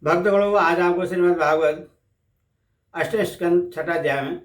भक्तगणों, आज आपको श्रीमद् भागवत अष्टम स्कंद छठा अध्याय में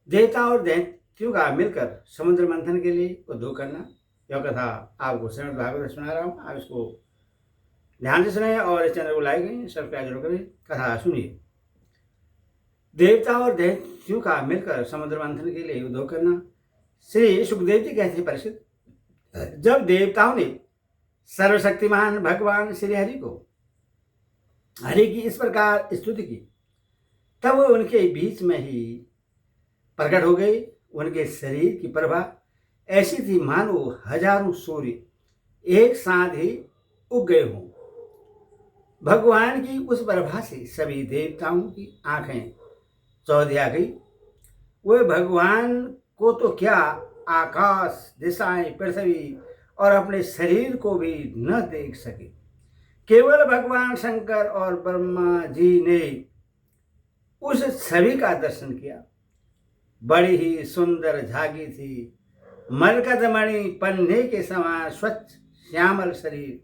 देवता और दैत्यों का मिलकर समुद्र मंथन के लिए उद्योग करना, यह कथा आपको श्रीमद् भागवत सुना रहा हूँ। आप इसको ध्यान से सुने और इस चैनल को लाइक करें, सब्सक्राइब जरूर करें। कथा सुनिए। देवता और दैत्यों का मिलकर समुद्र मंथन के लिए उद्योग करना। श्री सुखदेव जी कहते हैं, परीक्षित, जब देवताओं ने सर्वशक्तिमान भगवान श्री हरि की इस प्रकार स्तुति की, तब वो उनके बीच में ही प्रकट हो गई। उनके शरीर की प्रभा ऐसी थी मानो हजारों सूर्य एक साथ ही उग गए हों। भगवान की उस प्रभा से सभी देवताओं की आंखें चौधिया गई। वे भगवान को तो क्या, आकाश, दिशाएं, पृथ्वी और अपने शरीर को भी न देख सके। केवल भगवान शंकर और ब्रह्मा जी ने उस छवि का दर्शन किया। बड़ी ही सुंदर झागी थी। मरकतमणि पन्ने के समान स्वच्छ श्यामल शरीर,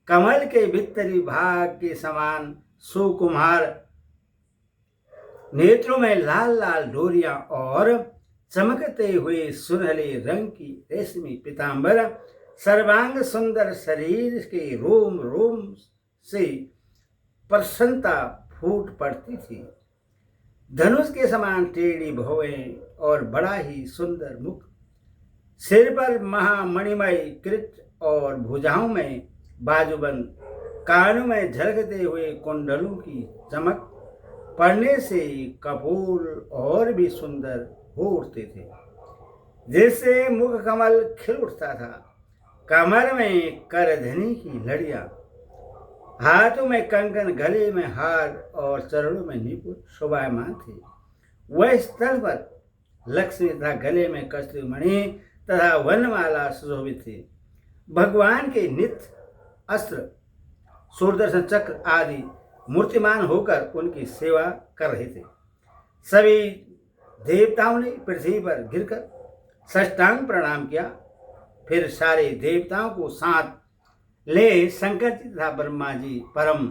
कमल के भीतरी भाग के समान सुकुमार नेत्रों में लाल लाल डोरियां और चमकते हुए सुनहले रंग की रेशमी पीतांबर, सर्वांग सुंदर शरीर के रोम रोम से प्रसन्नता फूट पड़ती थी। धनुष के समान टेढ़ी भौहें और बड़ा ही सुंदर मुख, सिर पर महामणिमय कृत और भुजाओं में बाजूबंद, कानों में झलकते हुए कुंडलों की चमक पड़ने से कपूर और भी सुंदर हो उठते थे, जिससे मुख कमल खिल उठता था। कमर में करधनी की लड़ियां, हाथों में कंकन, गले में हार और चरणों में निपुण शोभायमान थे। वह स्थल पर लक्ष्मी तथा गले में कस्तूरी मणि तथा वनमाला सुशोभित थे। भगवान के नित्य अस्त्र, सुदर्शन चक्र आदि मूर्तिमान होकर उनकी सेवा कर रहे थे। सभी देवताओं ने पृथ्वी पर गिरकर साष्टांग प्रणाम किया। फिर सारे देवताओं को साथ ले शंकर जी तथा ब्रह्मा जी परम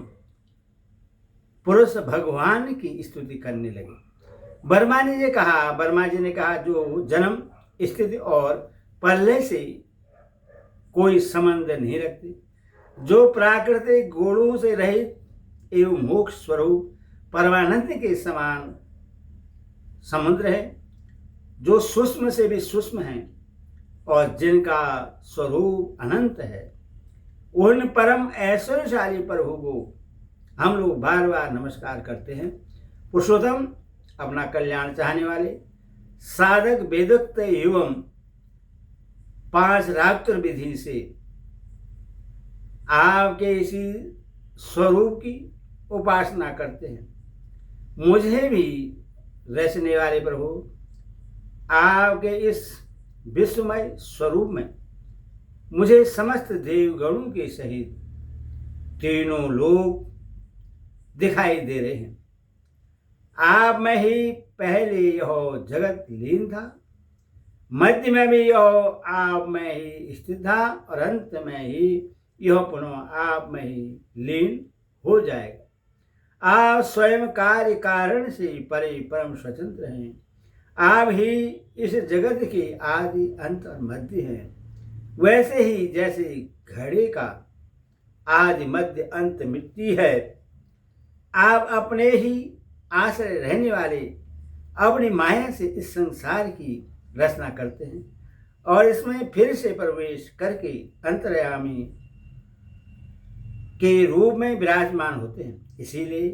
पुरुष भगवान की स्तुति करने लगे। ब्रह्मा जी ने कहा, जो जन्म, स्थिति और प्रलय से कोई संबंध नहीं रखते, जो प्राकृतिक गुणों से रहित एवं मोक्ष स्वरूप परमानंद के समान समुद्र है, जो सूक्ष्म से भी सूक्ष्म है और जिनका स्वरूप अनंत है, उन परम ऐश्वर्यशाली प्रभु को हम लोग बार बार नमस्कार करते हैं। पुरुषोत्तम, अपना कल्याण चाहने वाले, साधक वेदोक्त एवं 5 रात्र विधि से आपके इसी स्वरूप की उपासना करते हैं। मुझे भी रचने वाले प्रभु, आपके इस विश्वमय स्वरूप में मुझे समस्त देवगणों के सहित तीनों लोग दिखाई दे रहे हैं। आप में ही पहले यह जगत लीन था, मध्य में भी यह आप में ही स्थित था और अंत में ही यह पुनः आप में ही लीन हो जाएगा। आप स्वयं कार्य कारण से परे परम स्वतंत्र हैं। आप ही इस जगत के आदि, अंत और मध्य हैं। वैसे ही जैसे घड़े का आदि, मध्य, अंत मिट्टी है, आप अपने ही आश्रय रहने वाले अपनी माया से इस संसार की रचना करते हैं और इसमें फिर से प्रवेश करके अंतर्यामी के रूप में विराजमान होते हैं। इसीलिए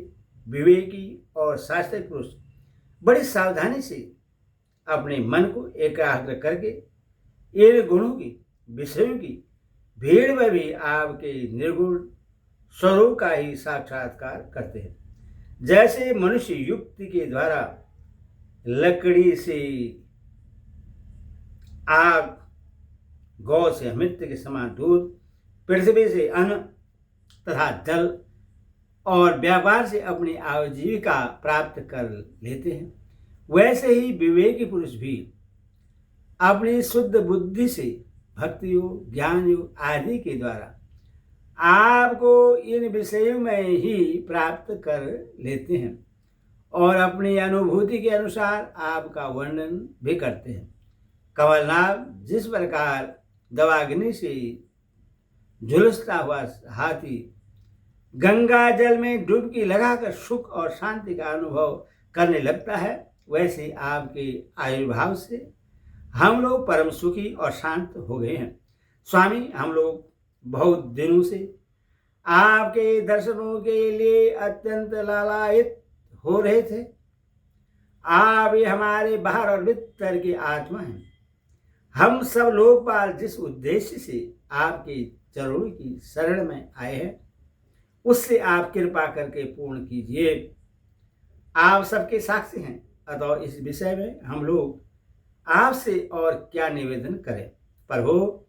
विवेकी और शास्त्रीय पुरुष बड़ी सावधानी से अपने मन को एकाग्र करके इन गुणों की, विषयों की भीड़ में भी आपके निर्गुण स्वरूप का ही साक्षात्कार करते हैं। जैसे मनुष्य युक्ति के द्वारा लकड़ी से आग, गौ से अमृत के समान दूध, पृथ्वी से अन्न तथा जल और व्यापार से अपनी आजीविका प्राप्त कर लेते हैं, वैसे ही विवेकी पुरुष भी अपनी शुद्ध बुद्धि से भक्ति योग, ज्ञान योग आदि के द्वारा आपको इन विषयों में ही प्राप्त कर लेते हैं और अपनी अनुभूति के अनुसार आपका वर्णन भी करते हैं। कमलनाथ जिस प्रकार दवाग्नि से झुलसता हुआ हाथी गंगा जल में डुबकी लगाकर सुख और शांति का अनुभव करने लगता है, वैसे आपके आविर्भाव से हम लोग परम सुखी और शांत हो गए हैं। स्वामी, हम लोग बहुत दिनों से आपके दर्शनों के लिए अत्यंत लालायित हो रहे थे। आप ही हमारे बाहर और भीतर की आत्मा हैं। हम सब लोकपाल जिस उद्देश्य से आपके चरणों की शरण में आए हैं, उससे आप कृपा करके पूर्ण कीजिए। आप सबके साक्षी हैं, अतः इस विषय में हम लोग आपसे और क्या निवेदन करें। प्रभु,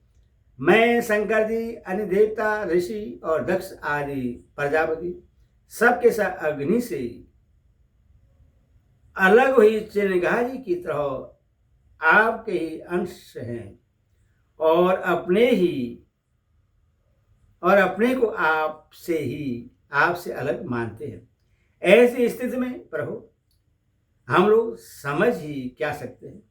मैं शंकर जी, अन्य देवता, ऋषि और दक्ष आदि प्रजापति सबके साथ अग्नि से अलग हुई चिंगारी की तरह आपके ही अंश हैं और अपने को आपसे अलग मानते हैं। ऐसी स्थिति में प्रभु, हम लोग समझ ही क्या सकते हैं।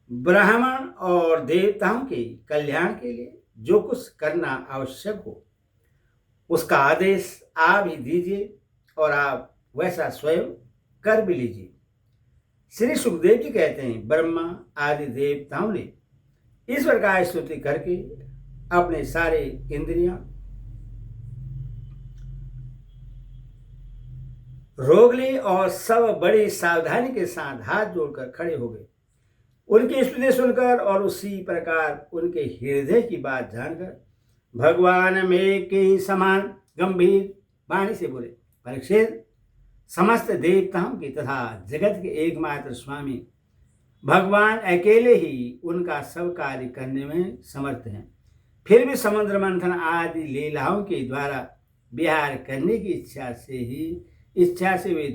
ब्राह्मण और देवताओं के कल्याण के लिए जो कुछ करना आवश्यक हो, उसका आदेश आप ही दीजिए और आप वैसा स्वयं कर भी लीजिए। श्री सुखदेव जी कहते हैं, ब्रह्मा आदि देवताओं ने इस प्रकार स्तुति करके अपने सारे इंद्रियां रोक ली और सब बड़ी सावधानी के साथ हाथ जोड़कर खड़े हो गए। उनकी स्तुति सुनकर और उसी प्रकार उनके हृदय की बात जानकर भगवान में के समान गंभीर वाणी से बोले, परीक्षित, समस्त देवताओं की तथा जगत के एकमात्र स्वामी भगवान अकेले ही उनका सब कार्य करने में समर्थ हैं। फिर भी समुद्र मंथन आदि लीलाओं के द्वारा विहार करने की इच्छा से वे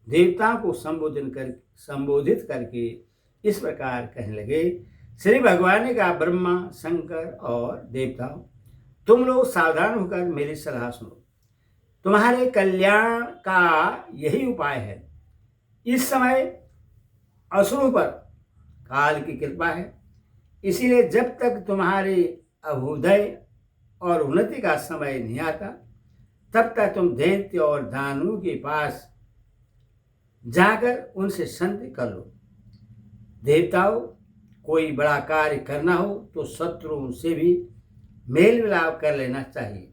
देवताओं को संबोधित करके इस प्रकार कहने लगे। श्री भगवान ने कहा, ब्रह्मा, शंकर और देवताओं, तुम लोग सावधान होकर मेरी सलाह सुनो। तुम्हारे कल्याण का यही उपाय है। इस समय असुरों पर काल की कृपा है, इसीलिए जब तक तुम्हारे अभ्युदय और उन्नति का समय नहीं आता, तब तक तुम दैत्य और दानवों के पास जाकर उनसे संधि कर लो। देवताओं, कोई बड़ा कार्य करना हो तो शत्रुओं से भी मेल मिलाप कर लेना चाहिए।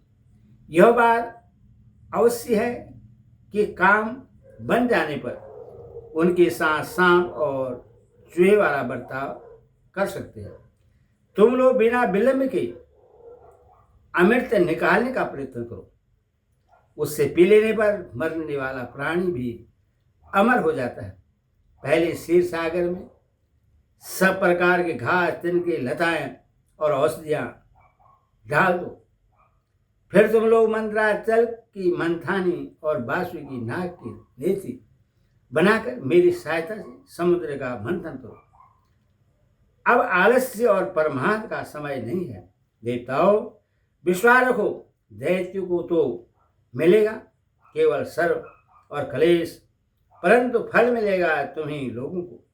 यह बात अवश्य है कि काम बन जाने पर उनके साथ सांप और चूहे वाला बर्ताव कर सकते हैं। तुम लोग बिना विलंब के अमृत निकालने का प्रयत्न करो। उससे पी लेने पर मरने वाला प्राणी भी अमर हो जाता है। पहले क्षीर सागर में सब प्रकार के घास, तिनके, लताएं और औषधियां डाल दो। फिर तुम लोग मंत्राचल की मंथानी और बांसुरी की नाक की नेति बनाकर मेरी सहायता से समुद्र का मंथन करो। अब आलस्य और परमार्थ का समय नहीं है। देवताओं, विश्वास रखो, दैत्यों को तो मिलेगा केवल सर्व और कलेश, परंतु फल मिलेगा तुम्हीं लोगों को।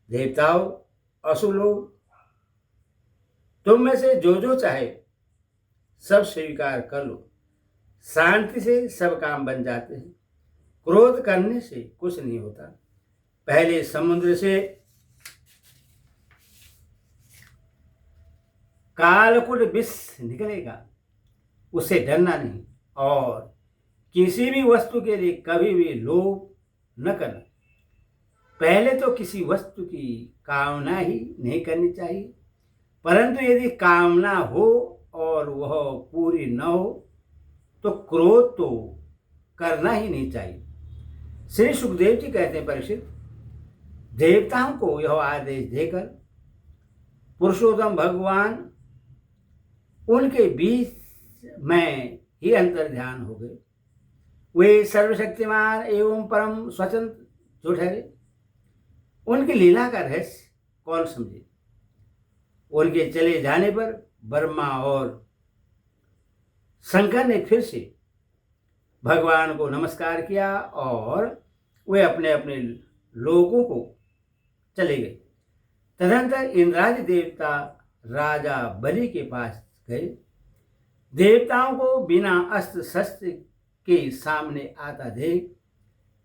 देवताओं, असुर लोग, तुम में से जो चाहे सब स्वीकार कर लो। शांति से सब काम बन जाते हैं। क्रोध करने से कुछ नहीं होता। पहले समुद्र से कालकुट विष निकलेगा, उसे डरना नहीं। और किसी भी वस्तु के लिए कभी भी लोभ न करना। पहले तो किसी वस्तु की कामना ही नहीं करनी चाहिए, परंतु यदि कामना हो और वह पूरी न हो तो क्रोध तो करना ही नहीं चाहिए। श्री सुखदेव जी कहते हैं, परीक्षित, देवताओं को यह आदेश देकर पुरुषोत्तम भगवान उनके बीच में ही अंतर ध्यान हो गए। वे सर्वशक्तिमान एवं परम स्वतंत्र जो ठहरे, उनकी लीला का रहस्य कौन समझे। उनके चले जाने पर ब्रह्मा और शंकर ने फिर से भगवान को नमस्कार किया और वे अपने अपने लोगों को चले गए। तदनंतर इंद्रादि देवता राजा बलि के पास गए। देवताओं को बिना अस्त्र शस्त्र के सामने आता देख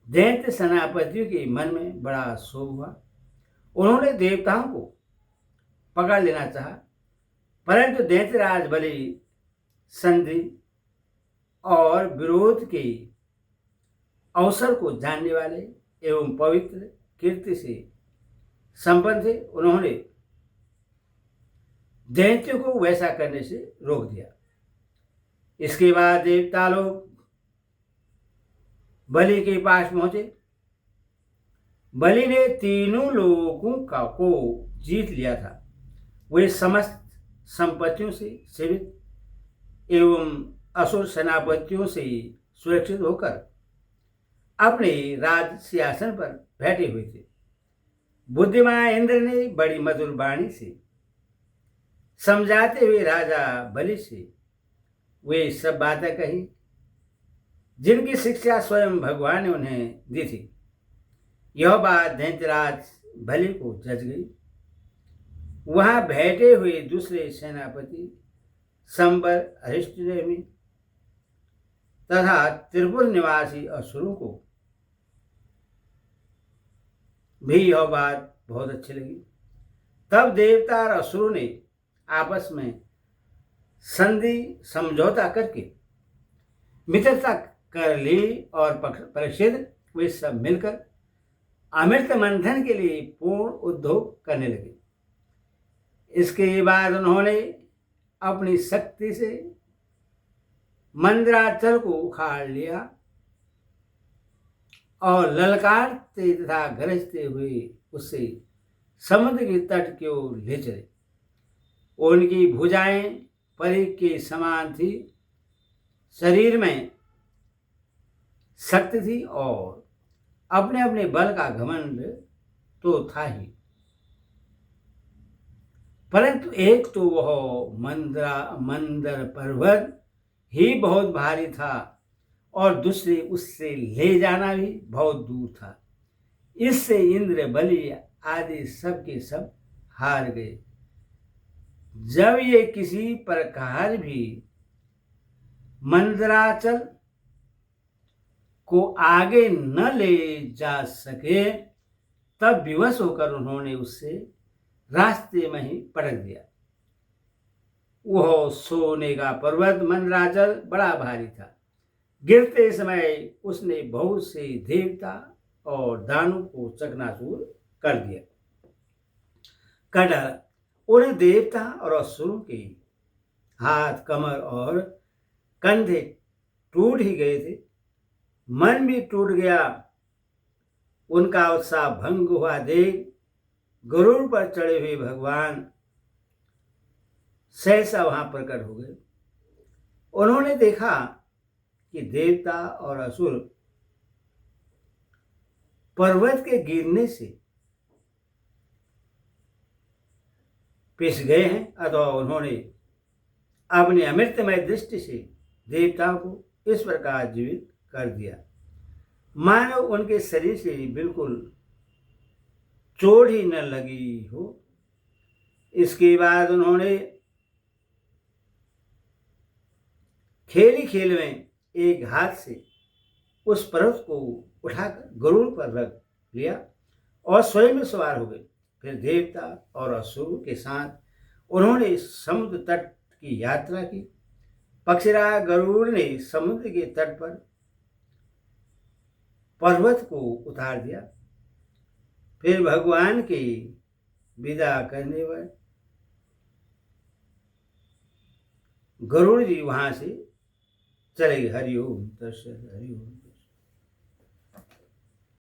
दैत्य सेनापतियों के मन में बड़ा क्षोभ हुआ। उन्होंने देवताओं को पकड़ लेना चाहा, परंतु दैत्यराज बलि संधि और विरोध के अवसर को जानने वाले एवं पवित्र कीर्ति से संपन्न थे। उन्होंने दैत्यों को वैसा करने से रोक दिया। इसके बाद देवता लोग बलि के पास पहुंचे। बलि ने तीनों लोगों को जीत लिया था। वे समस्त संपत्तियों से सेवित एवं असुर सेनापतियों से सुरक्षित होकर अपने राज सिंहासन पर बैठे हुए थे। बुद्धिमान इंद्र ने बड़ी मधुर वाणी से समझाते हुए राजा बलि से वे सब बातें कही जिनकी शिक्षा स्वयं भगवान ने उन्हें दी थी। यह बात दैत्यराज बलि को जच गई। वहां बैठे हुए दूसरे सेनापति संबर, अरिष्टनेमि तथा त्रिपुर निवासी असुरों को भी यह बात बहुत अच्छी लगी। तब देवता और असुरों ने आपस में संधि समझौता करके मित्रता कर ली और परीक्षित वे सब मिलकर अमृत मंथन के लिए पूर्ण उद्योग करने लगे। इसके बाद उन्होंने अपनी शक्ति से मंदराचल को उखाड़ लिया और ललकारते तथा गरजते हुए उसे समुद्र के तट की ओर ले चले। उनकी भुजाएं परी के समान थी, शरीर में शक्ति थी और अपने अपने बल का घमंड तो था ही, परंतु एक तो वह मंदर पर्वत ही बहुत भारी था और दूसरे उससे ले जाना भी बहुत दूर था। इससे इंद्र, बलि आदि सब के सब हार गए। जब ये किसी प्रकार भी मंदराचल को आगे न ले जा सके, तब विवश होकर उन्होंने उससे रास्ते में ही पटक दिया। वह सोने का पर्वत मंदराचल बड़ा भारी था। गिरते समय उसने बहुत से देवता और दानों को चकनाचूर कर दिया, कर डाला। उन देवता और असुरों के हाथ, कमर और कंधे टूट ही गए थे, मन भी टूट गया। उनका उत्साह भंग हुआ देख गरुड़ पर चढ़े हुए भगवान सहसा वहां प्रकट हो गए। उन्होंने देखा कि देवता और असुर पर्वत के गिरने से पिस गए हैं, अथवा उन्होंने अपनी अमृतमय दृष्टि से देवताओं को इस प्रकार जीवित कर दिया मानो उनके शरीर से बिल्कुल चोट ही न लगी हो। इसके बाद उन्होंने खेल ही खेल में एक हाथ से उस पर्वत को उठाकर गरुड़ पर रख लिया और स्वयं सवार हो गए। फिर देवता और असुरों के साथ उन्होंने समुद्र तट की यात्रा की। पक्षीराज गरुड़ ने समुद्र के तट पर पर्वत को उतार दिया। फिर भगवान के विदा करने पर गरुड़ जी वहां से चले गए। हरिओम तत्सत। हरिओम।